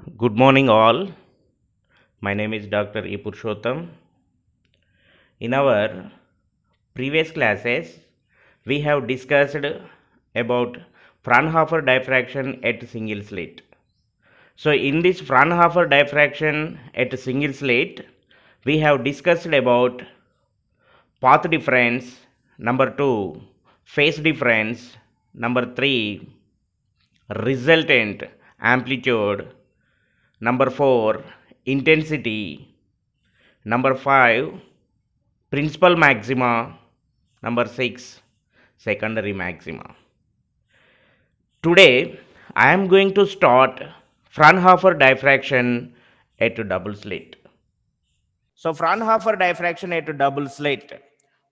Good morning, all. My name is Dr. E. Purushottam. In our previous classes, we have discussed about Fraunhofer diffraction at single slit. So, in this Fraunhofer diffraction at single slit, we have discussed about path difference, number 2, phase difference, number 3, resultant amplitude, number 4, intensity, number 5, principal maxima, number 6, secondary maxima. Today I am going to start Fraunhofer diffraction at double slit. So Fraunhofer diffraction at double slit.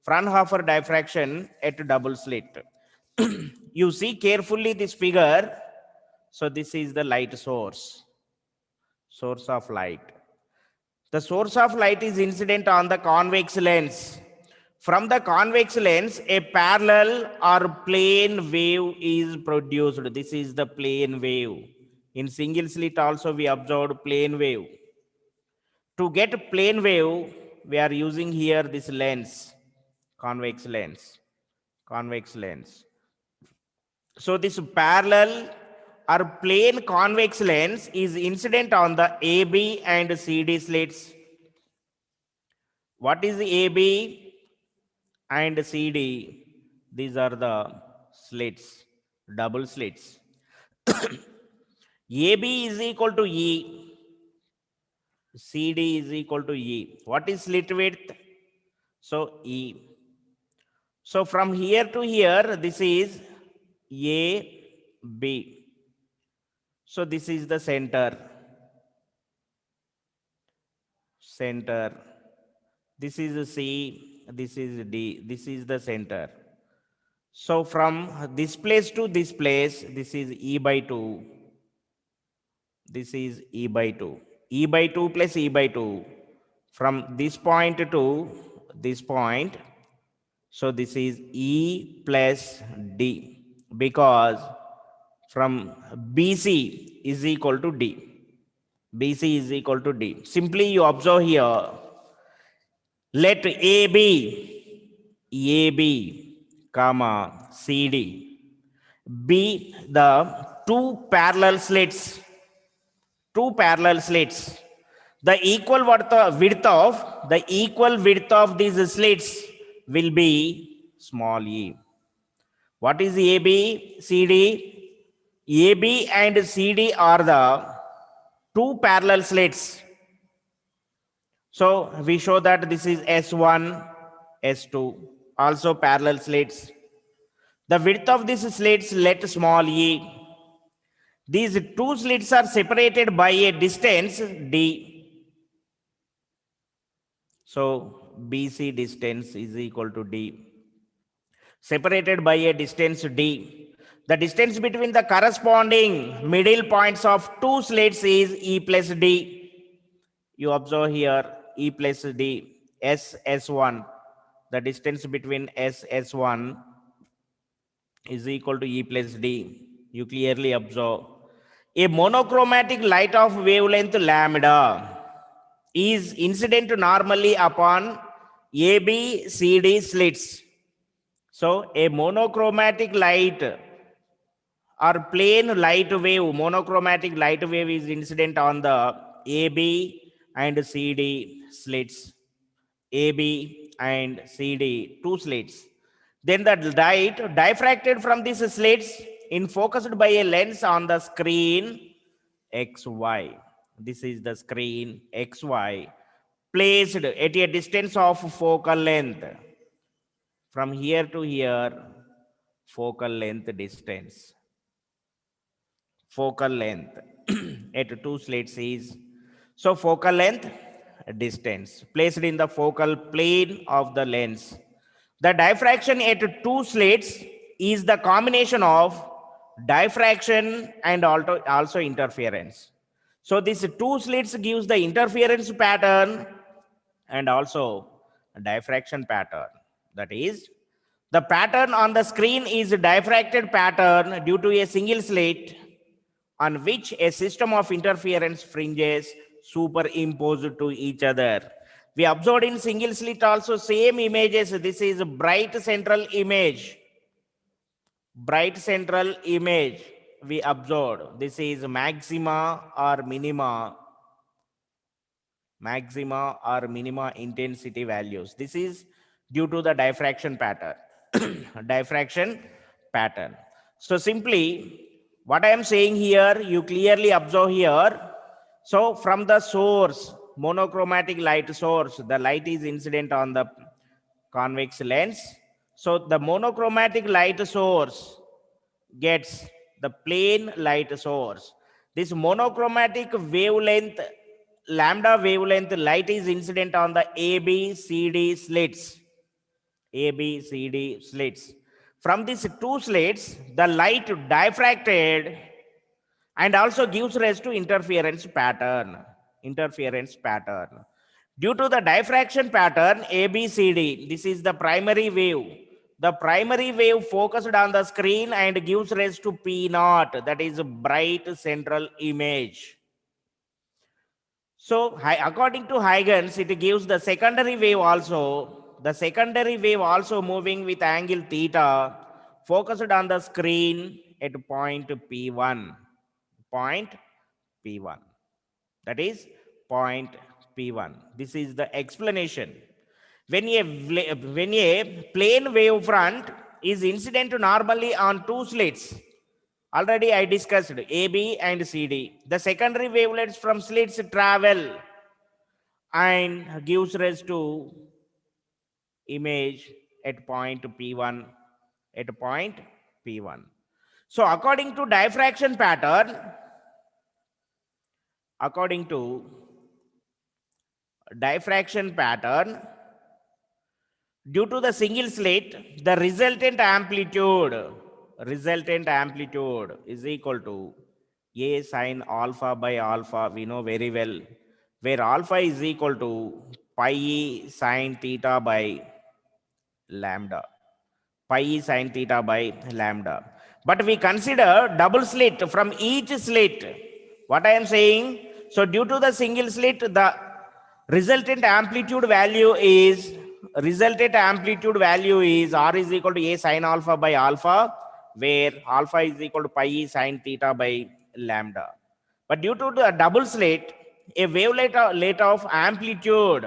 Fraunhofer diffraction at double slit. You see carefully this figure. So this is the light source of light. The source of light is incident on the convex lens. From the convex lens, a parallel or plane wave is produced. This is the plane wave. In single slit also we observed plane wave. To get plane wave, we are using here this lens, convex lens. Convex lens. So this parallel or plane convex lens is incident on the AB and CD slits. What is the AB and CD? These are the slits, double slits. AB is equal to E, CD is equal to E. What is slit width? So E. So from here to here, this is AB. So this is the center. This is C, this is D, this is the center. So from this place to this place, this is E by 2. This is E by 2. E by 2 plus E by 2. From this point to this point, so this is E plus D, because from BC is equal to D. BC is equal to D. Simply you observe here, let AB, comma, CD be the two parallel slits. The equal width of these slits will be small e. What is AB, CD? AB and CD are the two parallel slits. So we show that this is S1, S2, also parallel slits. The width of these slits, let small e. These two slits are separated by a distance D. So BC distance is equal to D. Separated by a distance D. The distance between the corresponding middle points of two slits is E plus D. You observe here E plus D, S1. The distance between S1 is equal to E plus D. You clearly observe. A monochromatic light of wavelength lambda is incident normally upon ABCD slits. So a monochromatic light or plane light wave, monochromatic light wave is incident on the AB and CD slits. AB and CD, two slits. Then the light diffracted from these slits in focused by a lens on the screen XY. This is the screen XY placed at a distance of focal length. From here to here, focal length distance. Focal length at two slits is, so focal length distance placed in the focal plane of the lens. The diffraction at two slits is the combination of diffraction and also interference. So these two slits gives the interference pattern and also a diffraction pattern. That is, the pattern on the screen is a diffracted pattern due to a single slit on which a system of interference fringes superimposed to each other. We observed in single slit also same images. This is bright central image. Bright central image we observed. This is maxima or minima. Maxima or minima intensity values. This is due to the diffraction pattern. Diffraction pattern. So simply what I am saying here, you clearly observe here. So from the source, monochromatic light source, the light is incident on the convex lens. So the monochromatic light source gets the plane light source. This monochromatic wavelength, lambda wavelength light is incident on the ABCD slits. ABCD slits. From these two slits, the light diffracted and also gives rise to interference pattern. Interference pattern. Due to the diffraction pattern ABCD, this is the primary wave. The primary wave focused on the screen and gives rise to P naught, that is bright central image. So according to Huygens, it gives the secondary wave also. The secondary wave also moving with angle theta, focused on the screen at point P1. Point P1. That is point P1. This is the explanation. When a plane wave front is incident normally on two slits, already I discussed AB and CD. The secondary wavelets from slits travel and gives rise to image at point P1. At point P1. So according to diffraction pattern, due to the single slit, the resultant amplitude is equal to A sine alpha by alpha. We know very well, where alpha is equal to pi e sine theta by lambda. Pi e sine theta by lambda. But we consider double slit from each slit. What I am saying? So due to the single slit, the resultant amplitude value is R is equal to A sine alpha by alpha, where alpha is equal to pi e sine theta by lambda. But due to the double slit, a wavelet of amplitude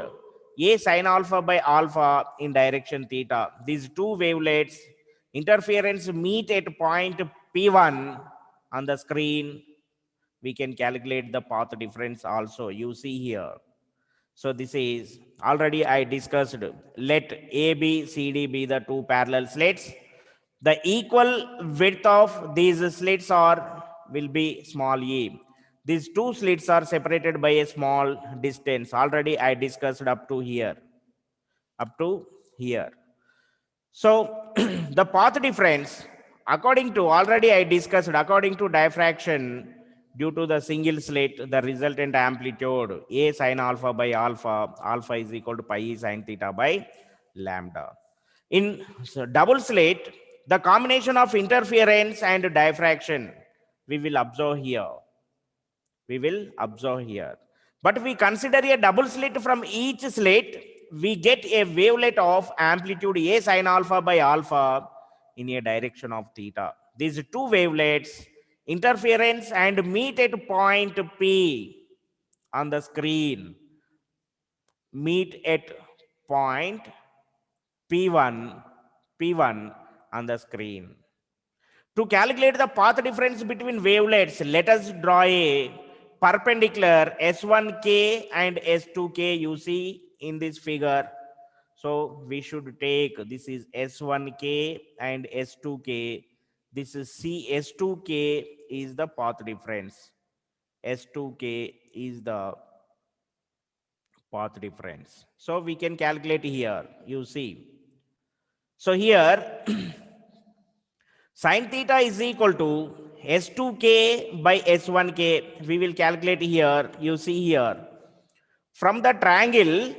A sine alpha by alpha in direction theta. These two wavelets interference meet at point P1 on the screen. We can calculate the path difference also. You see here. So this is already I discussed. Let AB, CD be the two parallel slits. The equal width of these slits will be small e. These two slits are separated by a small distance. Already I discussed up to here. So the path difference, according to diffraction, due to the single slit, the resultant amplitude A sine alpha by alpha is equal to pi e sine theta by lambda. In double slit, the combination of interference and diffraction we will observe here. But we consider a double slit from each slit, we get a wavelet of amplitude A sine alpha by alpha in a direction of theta. These two wavelets interference and meet at point P on the screen. Meet at point P1 on the screen. To calculate the path difference between wavelets, let us draw a perpendicular S1K and S2K, you see in this figure. So we should take, this is S1K and S2K. This is S2K is the path difference. S2K is the path difference. So we can calculate here, you see. So here, sin theta is equal to S2K by S1K. We will calculate here. You see here. From the triangle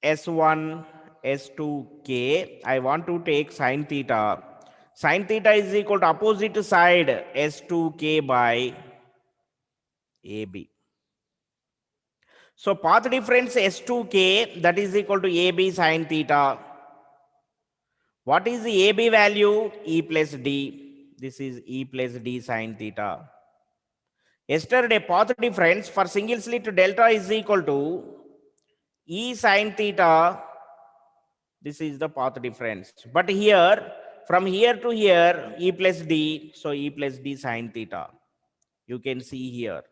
S1, S2K, I want to take sin theta. Sin theta is equal to opposite side S2K by AB. So path difference S2K, that is equal to AB sin theta. What is the AB value? E plus D. This is E plus D sin theta. Yesterday, path difference for single slit delta is equal to E sin theta. This is the path difference. But here, from here to here, E plus D. So E plus D sin theta. You can see here.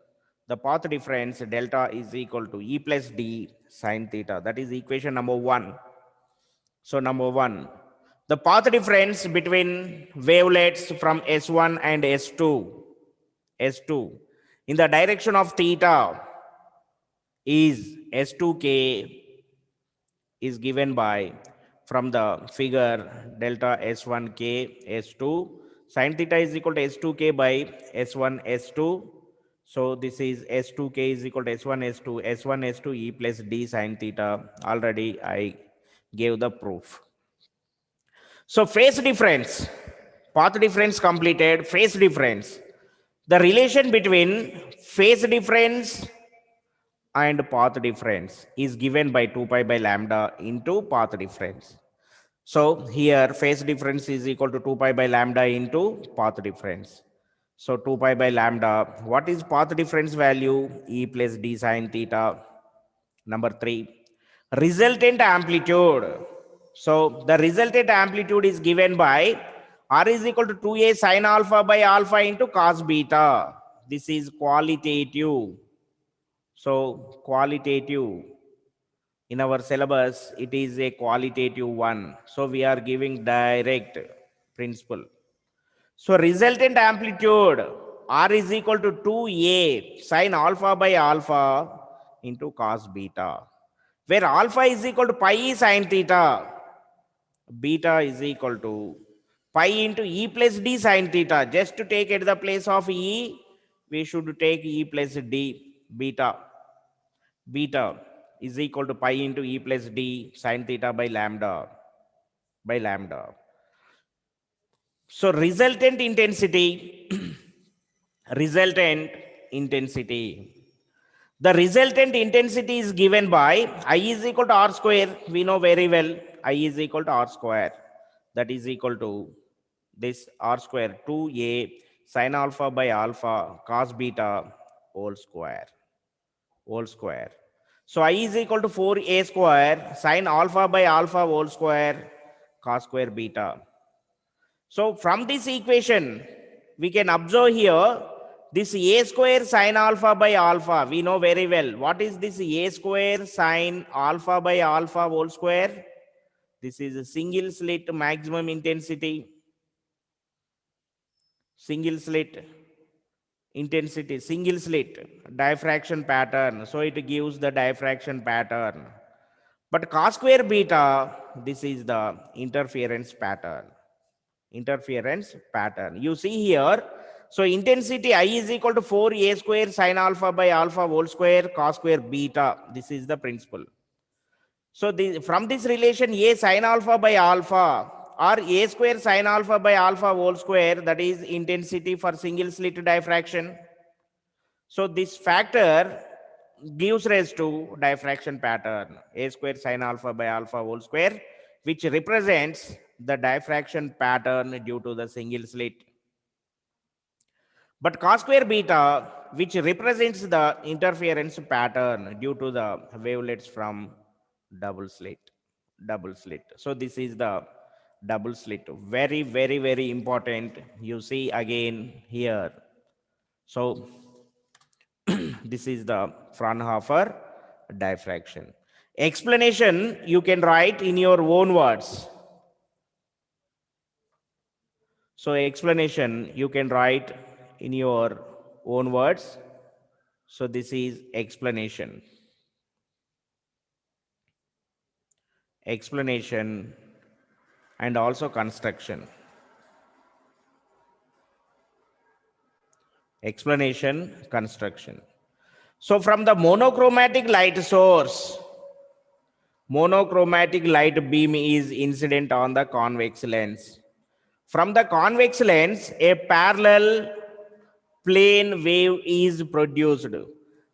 The path difference delta is equal to E plus D sin theta. That is equation number 1. So number 1. The path difference between wavelets from S1 and S2 in the direction of theta is S2K is given by, from the figure, delta S1K S2. Sin theta is equal to S2K by S1 S2. So this is S2K is equal to S1 S2, S1 S2 E plus D sin theta. Already I gave the proof. So phase difference, path difference completed, phase difference. The relation between phase difference and path difference is given by 2 pi by lambda into path difference. So here phase difference is equal to 2 pi by lambda into path difference. So 2 pi by lambda, what is path difference value? E plus D sin theta. Number 3, resultant amplitude. So the resultant amplitude is given by R is equal to 2A sin alpha by alpha into cos beta. This is qualitative. So qualitative. In our syllabus, it is a qualitative one. So we are giving direct principle. So resultant amplitude R is equal to 2A sin alpha by alpha into cos beta, where alpha is equal to pi sin theta, beta is equal to pi into E plus D sin theta. Just to take at the place of E, we should take E plus D. Beta is equal to pi into E plus D sin theta by lambda. So resultant intensity, resultant intensity. The resultant intensity is given by I is equal to R square. We know very well I is equal to R square. That is equal to this R square 2A sin alpha by alpha cos beta whole square. So I is equal to 4A square sin alpha by alpha whole square cos square beta. So from this equation, we can observe here this A square sin alpha by alpha. We know very well. What is this A square sin alpha by alpha whole square? This is a single slit maximum intensity. Single slit intensity, single slit diffraction pattern. So it gives the diffraction pattern. But cos square beta, this is the interference pattern. You see here, so intensity I is equal to 4A square sin alpha by alpha whole square cos square beta. This is the principle. So from this relation A sin alpha by alpha or A square sin alpha by alpha whole square, that is intensity for single slit diffraction. So this factor gives rise to diffraction pattern A square sin alpha by alpha whole square, which represents the diffraction pattern due to the single slit. But cos square beta, which represents the interference pattern due to the wavelets from double slit. So this is the double slit. Very, very, very important. You see again here. So this is the Fraunhofer diffraction. Explanation you can write in your own words. So explanation you can write in your own words. So this is explanation. Explanation and also construction. Explanation, construction. So from the monochromatic light source, monochromatic light beam is incident on the convex lens. From the convex lens, a parallel plane wave is produced.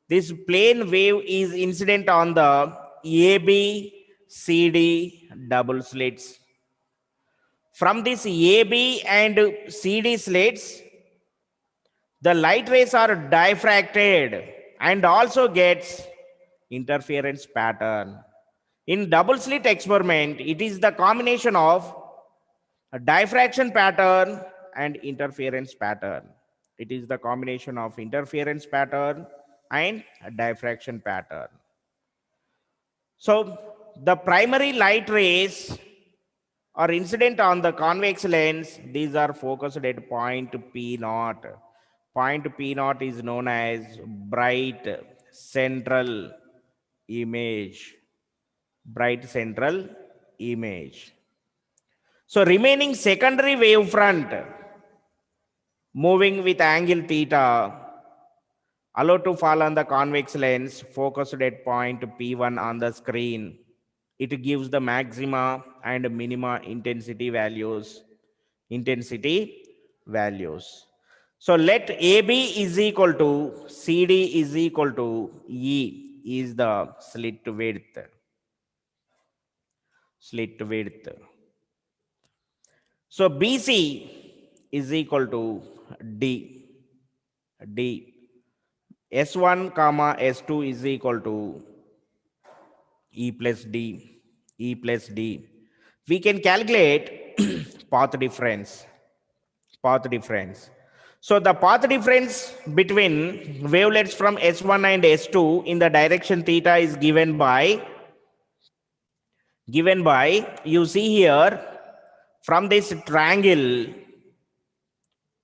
This plane wave is incident on the AB, CD double slits. From this AB and CD slits, the light rays are diffracted and also gets interference pattern. In double slit experiment, it is the combination of a diffraction pattern and interference pattern. It is the combination of interference pattern and a diffraction pattern. So the primary light rays are incident on the convex lens. These are focused at point P naught. Point P naught is known as bright central image. Bright central image. So remaining secondary wavefront moving with angle theta allowed to fall on the convex lens focused at point P1 on the screen. It gives the maxima and minima intensity values. So let AB is equal to CD is equal to E is the slit width. So BC is equal to D. S1 comma S2 is equal to E plus D. We can calculate path difference. So the path difference between wavelets from S1 and S2 in the direction theta is given by, you see here, from this triangle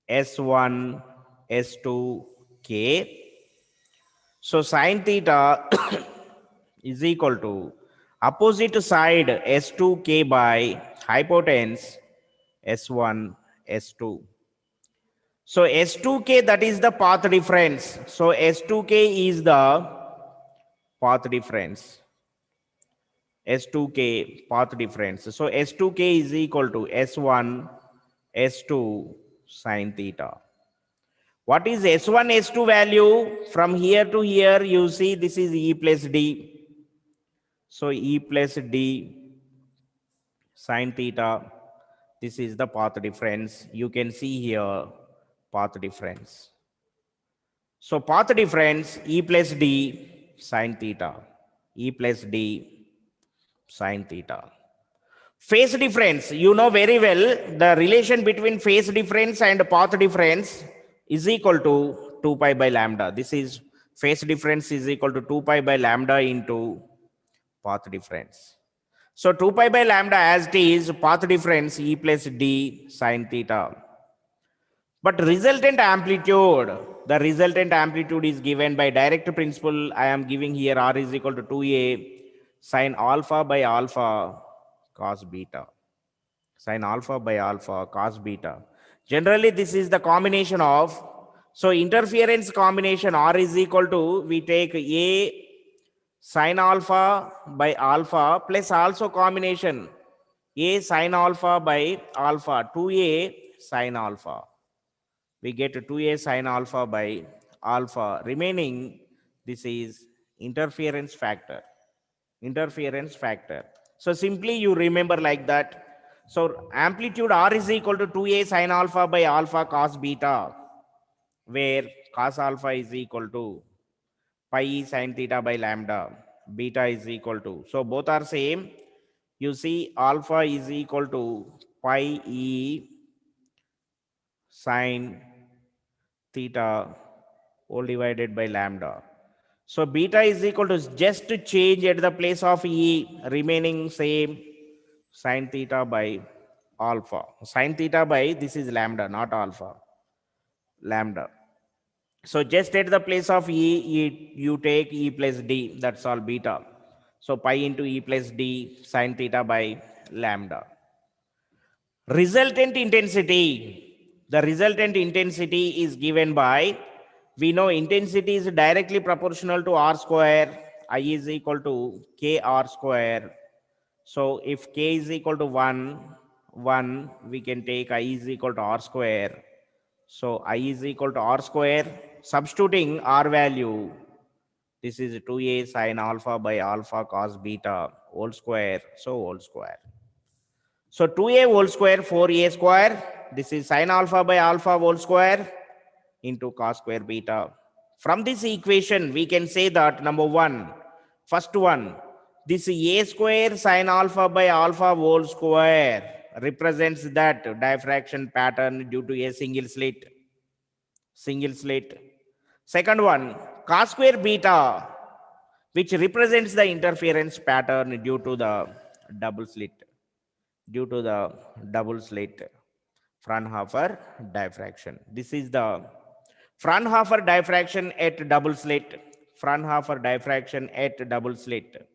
S1, S2, K. So sine theta is equal to opposite side S2K by hypotenuse S1, S2. So S2K, that is the path difference. So S2K is the path difference. S2K path difference. So S2K is equal to S1, S2 sine theta. What is S1, S2 value? From here to here, you see this is E plus D. So E plus D sine theta. This is the path difference. You can see here path difference. So path difference E plus D sine theta. E plus D sine theta. Phase difference, you know very well the relation between phase difference and path difference is equal to 2 pi by lambda. This is phase difference is equal to 2 pi by lambda into path difference. So 2 pi by lambda as it is, path difference E plus D sine theta. But resultant amplitude, the resultant amplitude is given by direct principle. I am giving here R is equal to 2A sine alpha by alpha cos beta. Sine alpha by alpha cos beta. Generally, this is the combination of, so interference combination R is equal to, we take A sine alpha by alpha plus also combination A sine alpha by alpha, 2A sine alpha. We get 2A sine alpha by alpha. Remaining, this is interference factor. So simply you remember like that. So amplitude R is equal to 2A sine alpha by alpha cos beta, where cos alpha is equal to pi e sine theta by lambda. Beta is equal to, so both are same. You see alpha is equal to pi e sine theta all divided by lambda. So beta is equal to, just to change at the place of E, remaining same, sine theta by alpha. Sine theta by, this is lambda, not alpha, lambda. So just at the place of E, you take E plus D, that's all beta. So pi into E plus D sine theta by lambda. Resultant intensity. The resultant intensity is given by, we know intensity is directly proportional to R square. I is equal to K R square. So if K is equal to 1, 1, we can take I is equal to R square. So I is equal to R square, substituting R value. This is 2a sine alpha by alpha cos beta whole square. So whole square. So 2a whole square, 4a square. This is sine alpha by alpha whole square into cos square beta. From this equation, we can say that number one, first one, this a square sine alpha by alpha whole square represents that diffraction pattern due to a single slit. Single slit. Second one, cos square beta, which represents the interference pattern due to the double slit. Due to the double slit Fraunhofer diffraction. This is the Fraunhofer diffraction at double slit. Fraunhofer diffraction at double slit.